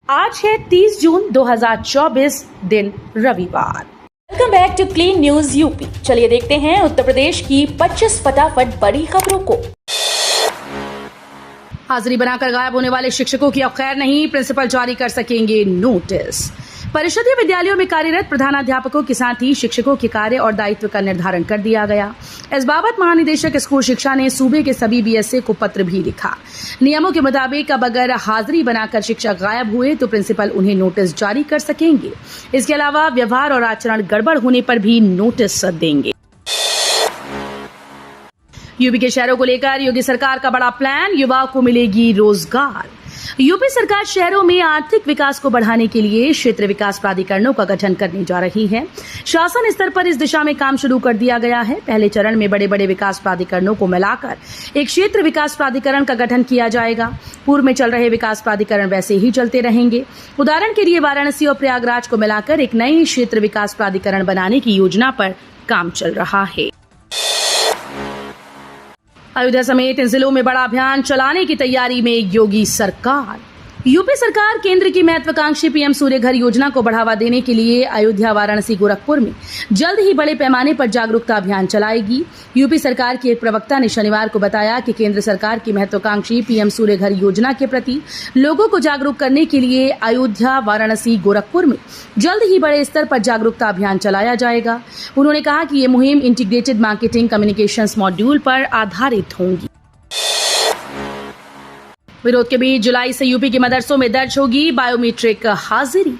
आज है 30 जून 2024 दिन रविवार। Welcome back to clean news UP. चलिए देखते हैं उत्तर प्रदेश की 25 फटाफट बड़ी खबरों को। हाजिरी बनाकर गायब होने वाले शिक्षकों की अब खैर नहीं, प्रिंसिपल जारी कर सकेंगे नोटिस। परिषदीय विद्यालयों में कार्यरत प्रधानाध्यापकों के साथ ही शिक्षकों के कार्य और दायित्व का निर्धारण कर दिया गया। इस बाबत महानिदेशक स्कूल शिक्षा ने सूबे के सभी बीएसए को पत्र भी लिखा। नियमों के मुताबिक अब अगर हाजिरी बनाकर शिक्षक गायब हुए तो प्रिंसिपल उन्हें नोटिस जारी कर सकेंगे। इसके अलावा व्यवहार और आचरण गड़बड़ होने पर भी नोटिस देंगे। यूपी के शहरों को लेकर योगी सरकार का बड़ा प्लान, युवाओं को मिलेगी रोजगार। यूपी सरकार शहरों में आर्थिक विकास को बढ़ाने के लिए क्षेत्र विकास प्राधिकरणों का गठन करने जा रही है। शासन स्तर पर इस दिशा में काम शुरू कर दिया गया है। पहले चरण में बड़े बड़े विकास प्राधिकरणों को मिलाकर एक क्षेत्र विकास प्राधिकरण का गठन किया जाएगा। पूर्व में चल रहे विकास प्राधिकरण वैसे ही चलते रहेंगे। उदाहरण के लिए वाराणसी और प्रयागराज को मिलाकर एक नई क्षेत्र विकास प्राधिकरण बनाने की योजना पर काम चल रहा है। अयोध्या समेत इन जिलों में बड़ा अभियान चलाने की तैयारी में योगी सरकार। यूपी सरकार केंद्र की महत्वाकांक्षी पीएम सूर्य घर योजना को बढ़ावा देने के लिए अयोध्या, वाराणसी, गोरखपुर में जल्द ही बड़े पैमाने पर जागरूकता अभियान चलाएगी। यूपी सरकार के एक प्रवक्ता ने शनिवार को बताया कि केंद्र सरकार की महत्वाकांक्षी पीएम सूर्य घर योजना के प्रति लोगों को जागरूक करने के लिए अयोध्या, वाराणसी, गोरखपुर में जल्द ही बड़े स्तर पर जागरूकता अभियान चलाया जाएगा। उन्होंने कहा कि ये मुहिम इंटीग्रेटेड मार्केटिंग कम्युनिकेशंस मॉड्यूल पर आधारित होंगी। विरोध के बीच जुलाई से यूपी के मदरसों में दर्ज होगी बायोमीट्रिक हाजिरी।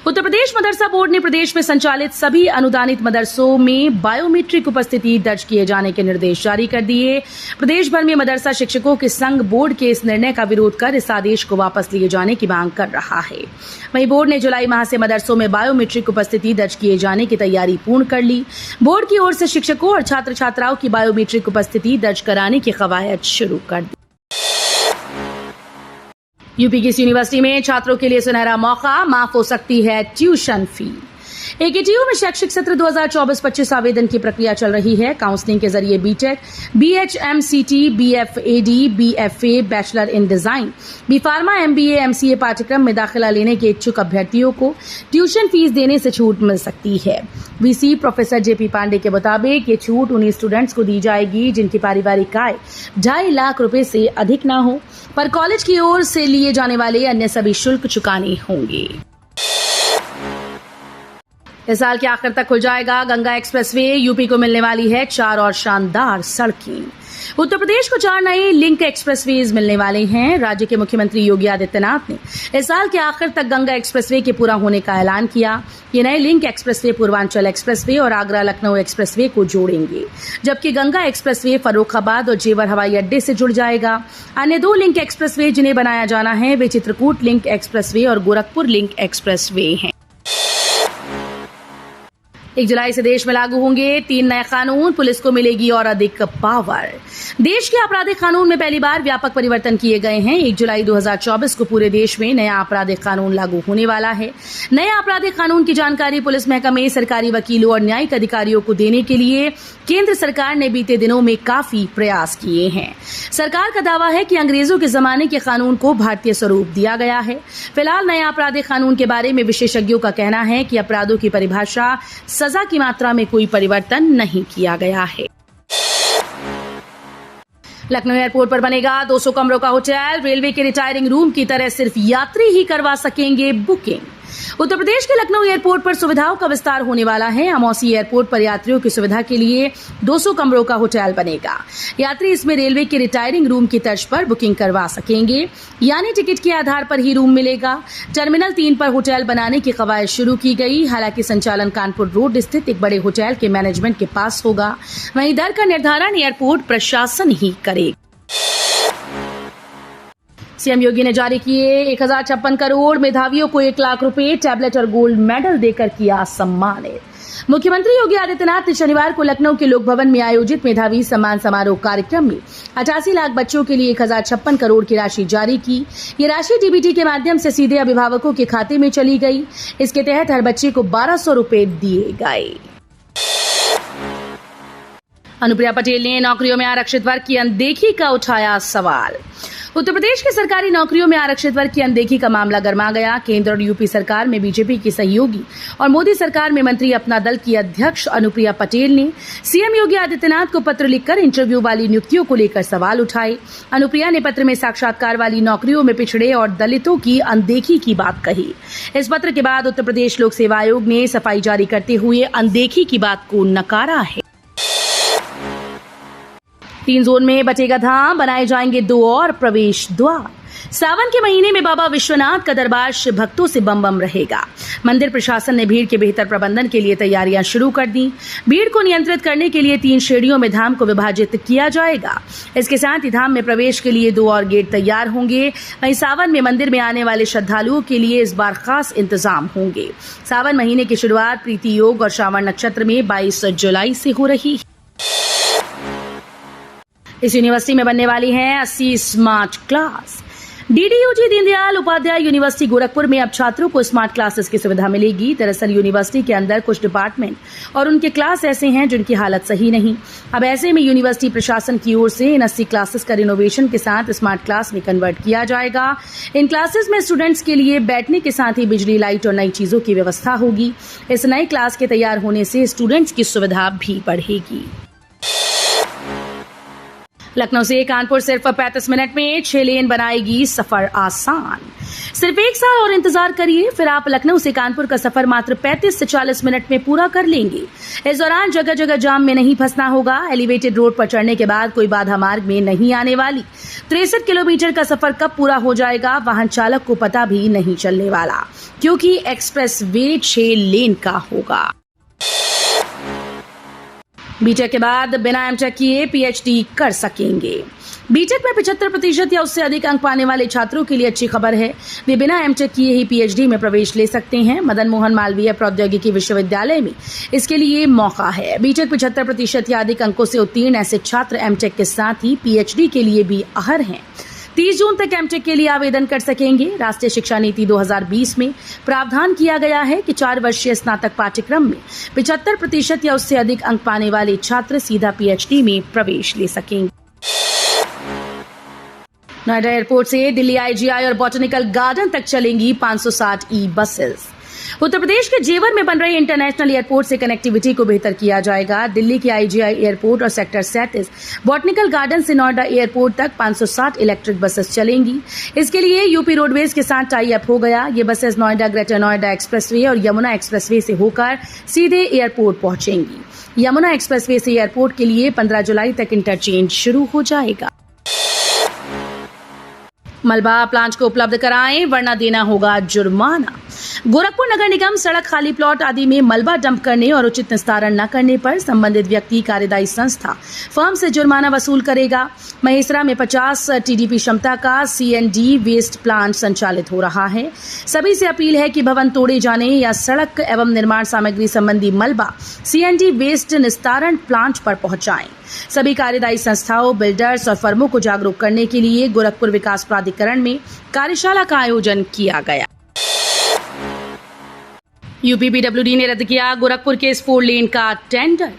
उत्तर प्रदेश मदरसा बोर्ड ने प्रदेश में संचालित सभी अनुदानित मदरसों में बायोमीट्रिक उपस्थिति दर्ज किए जाने के निर्देश जारी कर दिए। प्रदेश भर में मदरसा शिक्षकों के संघ बोर्ड के इस निर्णय का विरोध कर इस आदेश को वापस लिए जाने की मांग कर रहा है। वहीं बोर्ड ने जुलाई माह से मदरसों में बायोमीट्रिक उपस्थिति दर्ज किए जाने की तैयारी पूर्ण कर ली। बोर्ड की ओर से शिक्षकों और छात्र छात्राओं की बायोमीट्रिक उपस्थिति दर्ज कराने की कवायद शुरू कर दी। यूपी की इस यूनिवर्सिटी में छात्रों के लिए सुनहरा मौका, माफ हो सकती है ट्यूशन फी। एकेटीयू में शैक्षिक सत्र 2024-25 आवेदन की प्रक्रिया चल रही है। काउंसलिंग के जरिए BTech, BHMCT, BFAD, BFA, bachelor in design, BPharma, MBA, MCA पाठ्यक्रम में दाखिला लेने के इच्छुक अभ्यर्थियों को ट्यूशन फीस देने से छूट मिल सकती है। वीसी प्रोफेसर जेपी पांडे के मुताबिक ये छूट उन्हीं स्टूडेंट्स को दी जाएगी जिनकी पारिवारिक आय 2.5 लाख रुपए से अधिक न हो, पर कॉलेज की ओर से लिए जाने वाले अन्य सभी शुल्क चुकाने होंगे। इस साल के आखिर तक खुल जाएगा गंगा एक्सप्रेसवे। यूपी को मिलने वाली है 4 और शानदार सड़कें। उत्तर प्रदेश को 4 नए लिंक एक्सप्रेसवेज मिलने वाले हैं। राज्य के मुख्यमंत्री योगी आदित्यनाथ ने इस साल के आखिर तक गंगा एक्सप्रेसवे के पूरा होने का ऐलान किया। ये नए लिंक एक्सप्रेसवे पूर्वांचल एक्सप्रेसवे और आगरा लखनऊ एक्सप्रेसवे को जोड़ेंगे, जबकि गंगा एक्सप्रेसवे फर्रुखाबाद और जेवर हवाई अड्डे से जुड़ जाएगा। अन्य 2 लिंक एक्सप्रेसवे जिन्हें बनाया जाना है वे चित्रकूट लिंक एक्सप्रेसवे और गोरखपुर लिंक एक्सप्रेसवे हैं। 1 जुलाई से देश में लागू होंगे 3 नए कानून, पुलिस को मिलेगी और अधिक पावर। देश के आपराधिक कानून में पहली बार व्यापक परिवर्तन किए गए हैं। 1 जुलाई 2024 को पूरे देश में नया आपराधिक कानून लागू होने वाला है। नए आपराधिक कानून की जानकारी पुलिस महकमे, सरकारी वकीलों और न्यायिक अधिकारियों को देने के लिए केंद्र सरकार ने बीते दिनों में काफी प्रयास किए हैं। सरकार का दावा है कि अंग्रेजों के जमाने के कानून को भारतीय स्वरूप दिया गया है। फिलहाल नए आपराधिक कानून के बारे में विशेषज्ञों का कहना है कि अपराधों की परिभाषा, सजा की मात्रा में कोई परिवर्तन नहीं किया गया है। लखनऊ एयरपोर्ट पर बनेगा 200 कमरों का होटल। रेलवे के रिटायरिंग रूम की तरह सिर्फ यात्री ही करवा सकेंगे बुकिंग। उत्तर प्रदेश के लखनऊ एयरपोर्ट पर सुविधाओं का विस्तार होने वाला है। अमौसी एयरपोर्ट पर यात्रियों की सुविधा के लिए 200 कमरों का होटल बनेगा। यात्री इसमें रेलवे के रिटायरिंग रूम की तर्ज पर बुकिंग करवा सकेंगे, यानी टिकट के आधार पर ही रूम मिलेगा। टर्मिनल 3 पर होटल बनाने की कवायद शुरू की गई। हालांकि संचालन कानपुर रोड स्थित एक बड़े होटल के मैनेजमेंट के पास होगा। वहीं दर का निर्धारण एयरपोर्ट प्रशासन ही करेगा। सीएम योगी ने जारी किए 1056 करोड़, मेधावियों को 1 लाख रुपए, टैबलेट और गोल्ड मेडल देकर किया सम्मानित। मुख्यमंत्री योगी आदित्यनाथ ने शनिवार को लखनऊ के लोक भवन में आयोजित मेधावी सम्मान समारोह कार्यक्रम में 88 लाख बच्चों के लिए 1056 करोड़ की राशि जारी की। ये राशि डीबीटी के माध्यम से सीधे अभिभावकों के खाते में चली गई। इसके तहत हर बच्चे को 1200 रुपए दिए गए। अनुप्रिया पटेल ने नौकरियों में आरक्षित वर्ग की अनदेखी का उठाया सवाल। उत्तर प्रदेश की सरकारी नौकरियों में आरक्षित वर्ग की अनदेखी का मामला गर्मा गया। केंद्र और यूपी सरकार में बीजेपी की सहयोगी और मोदी सरकार में मंत्री अपना दल की अध्यक्ष अनुप्रिया पटेल ने सीएम योगी आदित्यनाथ को पत्र लिखकर इंटरव्यू वाली नियुक्तियों को लेकर सवाल उठाए। अनुप्रिया ने पत्र में साक्षात्कार वाली नौकरियों में पिछड़े और दलितों की अनदेखी की बात कही। इस पत्र के बाद उत्तर प्रदेश लोक सेवा आयोग ने सफाई जारी करते हुए अनदेखी की बात को नकारा है। 3 जोन में बटेगा धाम, बनाए जाएंगे 2 और प्रवेश द्वार। सावन के महीने में बाबा विश्वनाथ का दरबार शिव भक्तों से बम बम रहेगा। मंदिर प्रशासन ने भीड़ के बेहतर प्रबंधन के लिए तैयारियां शुरू कर दी। भीड़ को नियंत्रित करने के लिए 3 श्रेणियों में धाम को विभाजित किया जाएगा। इसके साथ ही धाम में प्रवेश के लिए 2 और गेट तैयार होंगे। वहीं सावन में मंदिर में आने वाले श्रद्धालुओं के लिए इस बार खास इंतजाम होंगे। सावन महीने की शुरुआत प्रीति योग और श्रावण नक्षत्र में 22 जुलाई से हो रही है। इस यूनिवर्सिटी में बनने वाली हैं 80 smart class. DDUG Deendayal Upadhyay university Gorakhpur में अब छात्रों को स्मार्ट क्लासेस की सुविधा मिलेगी। दरअसल यूनिवर्सिटी के अंदर कुछ डिपार्टमेंट और उनके क्लास ऐसे हैं जिनकी हालत सही नहीं। अब ऐसे में यूनिवर्सिटी प्रशासन की ओर से इन 80 क्लासेस का रिनोवेशन के साथ स्मार्ट क्लास में कन्वर्ट किया जाएगा। इन क्लासेस में स्टूडेंट्स के लिए बैठने के साथ ही बिजली, लाइट और नई चीजों की व्यवस्था होगी। इस नई क्लास के तैयार होने से स्टूडेंट्स की सुविधा भी बढ़ेगी। लखनऊ से कानपुर सिर्फ 35 मिनट में 6 लेन बनाएगी सफर आसान। सिर्फ 1 साल और इंतजार करिए, फिर आप लखनऊ से कानपुर का सफर मात्र 35 से 40 मिनट में पूरा कर लेंगे। इस दौरान जगह जगह जाम में नहीं फंसना होगा। एलिवेटेड रोड पर चढ़ने के बाद कोई बाधा मार्ग में नहीं आने वाली। 63 किलोमीटर का सफर कब पूरा हो जाएगा, वाहन चालक को पता भी नहीं चलने वाला, क्योंकि एक्सप्रेस वे 6 लेन का होगा। बीटेक के बाद बिना एमटेक किए पीएचडी कर सकेंगे। बीटेक में 75% या उससे अधिक अंक पाने वाले छात्रों के लिए अच्छी खबर है। वे बिना एमटेक किए ही पीएचडी में प्रवेश ले सकते हैं। मदन मोहन मालवीय प्रौद्योगिकी विश्वविद्यालय में इसके लिए मौका है। बीटेक 75% या अधिक अंकों से उत्तीर्ण ऐसे छात्र एमटेक के साथ ही पीएचडी के लिए भी अहर हैं। 30 जून तक एमटेक के लिए आवेदन कर सकेंगे। राष्ट्रीय शिक्षा नीति 2020 में प्रावधान किया गया है कि 4 वर्षीय स्नातक पाठ्यक्रम में 75% या उससे अधिक अंक पाने वाले छात्र सीधा पीएचडी में प्रवेश ले सकेंगे। नोएडा एयरपोर्ट से दिल्ली आईजीआई और बॉटनिकल गार्डन तक चलेंगी 560 ई बसेस। उत्तर प्रदेश के जेवर में बन रहे इंटरनेशनल एयरपोर्ट से कनेक्टिविटी को बेहतर किया जाएगा। दिल्ली के आईजीआई एयरपोर्ट और सेक्टर 37 बॉटनिकल गार्डन से नोएडा एयरपोर्ट तक 560 इलेक्ट्रिक बसेस चलेंगी। इसके लिए यूपी रोडवेज के साथ टाई अप हो गया। ये buses Noida greater Noida expressway और यमुना एक्सप्रेसवे से होकर सीधे एयरपोर्ट पहुंचेंगी। यमुना एक्सप्रेसवे से एयरपोर्ट के लिए 15 जुलाई तक इंटरचेंज शुरू हो जाएगा। मलबा प्लांट को उपलब्ध कराएं वरना देना होगा जुर्माना। गोरखपुर नगर निगम सड़क, खाली प्लॉट आदि में मलबा डंप करने और उचित निस्तारण न करने पर संबंधित व्यक्ति, कार्यदायी संस्था, फर्म से जुर्माना वसूल करेगा। महेसरा में 50 टीडीपी क्षमता का सीएनडी वेस्ट प्लांट संचालित हो रहा है। सभी से अपील है कि भवन तोड़े जाने या सड़क एवं निर्माण सामग्री संबंधी मलबा सीएनडी वेस्ट निस्तारण प्लांट पर पहुंचाएं। सभी कार्यदायी संस्थाओं, बिल्डर्स और फर्मों को जागरूक करने के लिए गोरखपुर विकास प्राधिकरण में कार्यशाला का आयोजन किया गया। यूपी पीडब्ल्यूडी ने रद्द किया गोरखपुर के इस 4 लेन का टेंडर।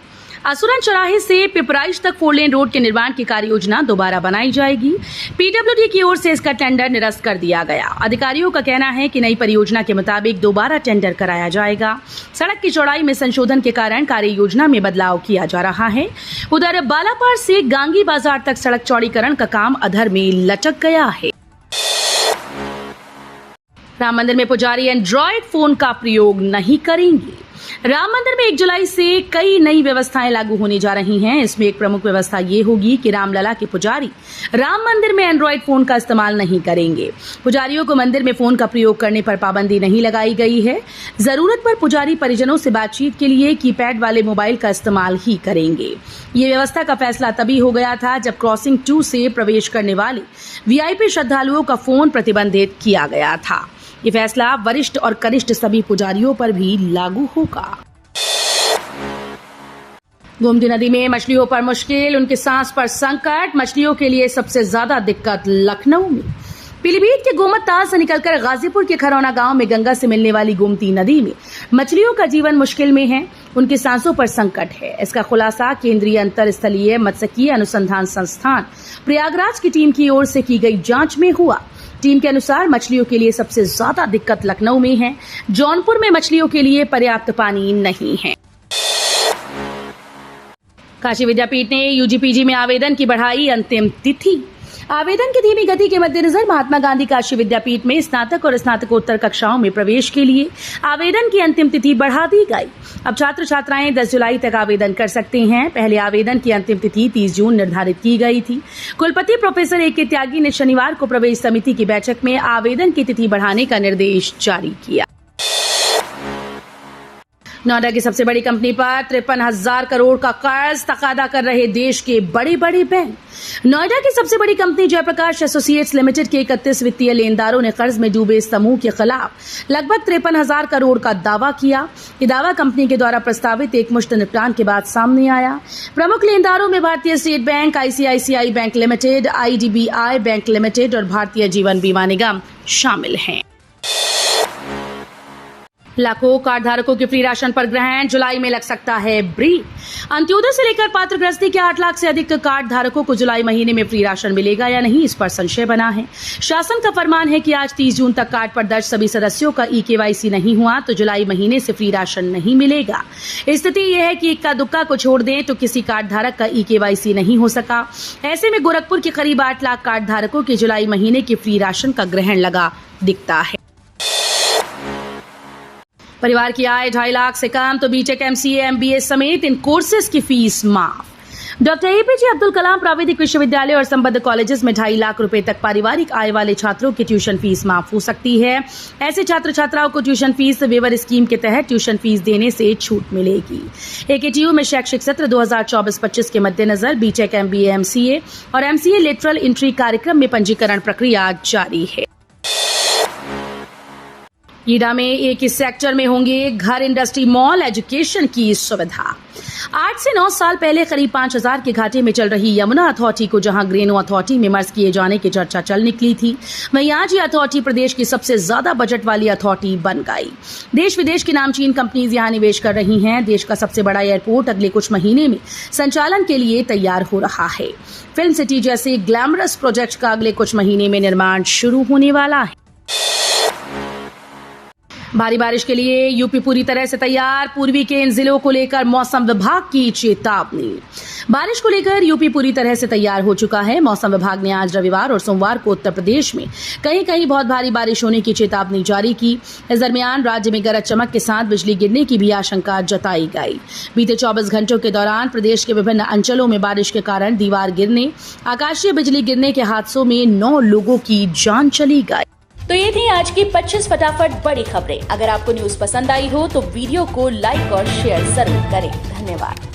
असुरन चौराहे से पिपराइच तक 4 लेन रोड के निर्माण की कार्य योजना दोबारा बनाई जाएगी। पीडब्ल्यूडी की ओर से इसका टेंडर निरस्त कर दिया गया। अधिकारियों का कहना है कि नई परियोजना के मुताबिक दोबारा टेंडर कराया जाएगा। सड़क की चौड़ाई में संशोधन के कारण कार्य योजना में बदलाव किया जा रहा है। उधर बालापार से गांगी बाजार तक सड़क चौड़ीकरण का काम अधर में लटक गया है। राम मंदिर में पुजारी एंड्रॉयड फोन का प्रयोग नहीं करेंगे। राम मंदिर में 1 जुलाई से कई नई व्यवस्थाएं लागू होने जा रही हैं। इसमें एक प्रमुख व्यवस्था ये होगी कि रामलला के पुजारी राम मंदिर में एंड्रॉयड फोन का इस्तेमाल नहीं करेंगे। पुजारियों को मंदिर में फोन का प्रयोग करने पर पाबंदी नहीं लगाई गई है। जरूरत पर पुजारी परिजनों से बातचीत के लिए कीपैड वाले मोबाइल का इस्तेमाल ही करेंगे। ये व्यवस्था का फैसला तभी हो गया था जब क्रॉसिंग 2 से प्रवेश करने वाले वीआईपी श्रद्धालुओं का फोन प्रतिबंधित किया गया था। ये फैसला वरिष्ठ और कनिष्ठ सभी पुजारियों पर भी लागू होगा। गोमती नदी में मछलियों पर मुश्किल, उनके सांस पर संकट। मछलियों के लिए सबसे ज्यादा दिक्कत लखनऊ में। पीलीभीत के गोमती से निकलकर गाजीपुर के खरौना गांव में गंगा से मिलने वाली गोमती नदी में मछलियों का जीवन मुश्किल में है। उनकी सांसों पर संकट है। इसका खुलासा केंद्रीय अंतरस्थलीय मत्स्यिकी अनुसंधान संस्थान प्रयागराज की टीम की ओर से की गई जांच में हुआ। टीम के अनुसार मछलियों के लिए सबसे ज्यादा दिक्कत लखनऊ में है। जौनपुर में मछलियों के लिए पर्याप्त पानी नहीं है। काशी विद्यापीठ ने यूजीपीजी में आवेदन की बढ़ाई अंतिम तिथि। आवेदन की धीमी गति के मद्देनजर महात्मा गांधी काशी विद्यापीठ में स्नातक और स्नातकोत्तर कक्षाओं में प्रवेश के लिए आवेदन की अंतिम तिथि बढ़ा दी गई। अब छात्र छात्राएं 10 जुलाई तक आवेदन कर सकते हैं। पहले आवेदन की अंतिम तिथि 30 जून निर्धारित की गई थी। कुलपति प्रोफेसर ए के त्यागी ने शनिवार को प्रवेश समिति की बैठक में आवेदन की तिथि बढ़ाने का निर्देश जारी किया। नोएडा की सबसे बड़ी कंपनी पर 53,000 करोड़ का कर्ज तकादा कर रहे देश के बड़े बड़े बैंक। नोएडा की सबसे बड़ी कंपनी जयप्रकाश एसोसिएट्स लिमिटेड के 31 वित्तीय लेनदारों ने कर्ज में डूबे इस समूह के खिलाफ लगभग 53,000 करोड़ का दावा किया। ये दावा कंपनी के द्वारा प्रस्तावित एकमुश्त निपटान के बाद सामने आया। प्रमुख लेनदारों में भारतीय state bank, ICICI bank limited, IDBI bank limited और भारतीय जीवन बीमा निगम शामिल हैं। लाखों कार्ड धारकों के फ्री राशन पर ग्रहण, जुलाई में लग सकता है ब्रेक। अंत्योदय से लेकर पात्र गृहस्थी के 8 लाख से अधिक कार्ड धारकों को जुलाई महीने में फ्री राशन मिलेगा या नहीं, इस पर संशय बना है। शासन का फरमान है कि आज 30 जून तक कार्ड पर दर्ज सभी सदस्यों का ई-केवाईसी नहीं हुआ तो जुलाई महीने से फ्री राशन नहीं मिलेगा। स्थिति यह है कि इक्का दुक्का को छोड़ दें तो किसी कार्ड धारक का ई-केवाईसी नहीं हो सका। ऐसे में गोरखपुर के करीब 8 लाख कार्ड धारकों के जुलाई महीने के फ्री राशन का ग्रहण लगा दिखता है। परिवार की आय 2.5 लाख से कम तो बीटेक, एमसीए, एमबीए समेत इन कोर्सेज की फीस माफ। डॉक्टर एपीजे अब्दुल कलाम प्राविधिक विश्वविद्यालय और संबद्ध कॉलेजेस में 2.5 लाख रुपए तक पारिवारिक आय वाले छात्रों की ट्यूशन फीस माफ हो सकती है। ऐसे छात्र छात्राओं को ट्यूशन फीस वेवर स्कीम के तहत ट्यूशन फीस देने से छूट मिलेगी। एकेटीयू में शैक्षिक सत्र 2024-25 के मद्देनजर बीटेक, एमबीए, एमसीए और एमसीए लेटरल एंट्री कार्यक्रम में पंजीकरण प्रक्रिया जारी है। ईडा में एक ही सेक्टर में होंगे घर, इंडस्ट्री, मॉल, एजुकेशन की सुविधा। 8 से 9 साल पहले करीब 5,000 के घाटे में चल रही यमुना अथॉरिटी को जहां ग्रेनो अथॉरिटी में मर्ज किए जाने की चर्चा चल निकली थी, वहीं आज ये अथॉरिटी प्रदेश की सबसे ज्यादा बजट वाली अथॉरिटी बन गई। देश विदेश की नामचीन कंपनीज यहां निवेश कर रही हैं। देश का सबसे बड़ा एयरपोर्ट अगले कुछ महीने में संचालन के लिए तैयार हो रहा है। फिल्म सिटी जैसे ग्लैमरस प्रोजेक्ट का अगले कुछ महीने में निर्माण शुरू होने वाला है। भारी बारिश के लिए यूपी पूरी तरह से तैयार, पूर्वी के इन जिलों को लेकर मौसम विभाग की चेतावनी। बारिश को लेकर यूपी पूरी तरह से तैयार हो चुका है। मौसम विभाग ने आज रविवार और सोमवार को उत्तर प्रदेश में कहीं कहीं बहुत भारी बारिश होने की चेतावनी जारी की। इस दरमियान राज्य में गरज चमक के साथ बिजली गिरने की भी आशंका जताई गई। बीते 24 घंटों के दौरान प्रदेश के विभिन्न अंचलों में बारिश के कारण दीवार गिरने, आकाशीय बिजली गिरने के हादसों में 9 लोगों की जान चली गई। तो ये थी आज की 25 फटाफट बड़ी खबरें। अगर आपको न्यूज पसंद आई हो तो वीडियो को लाइक और शेयर जरूर करें। धन्यवाद।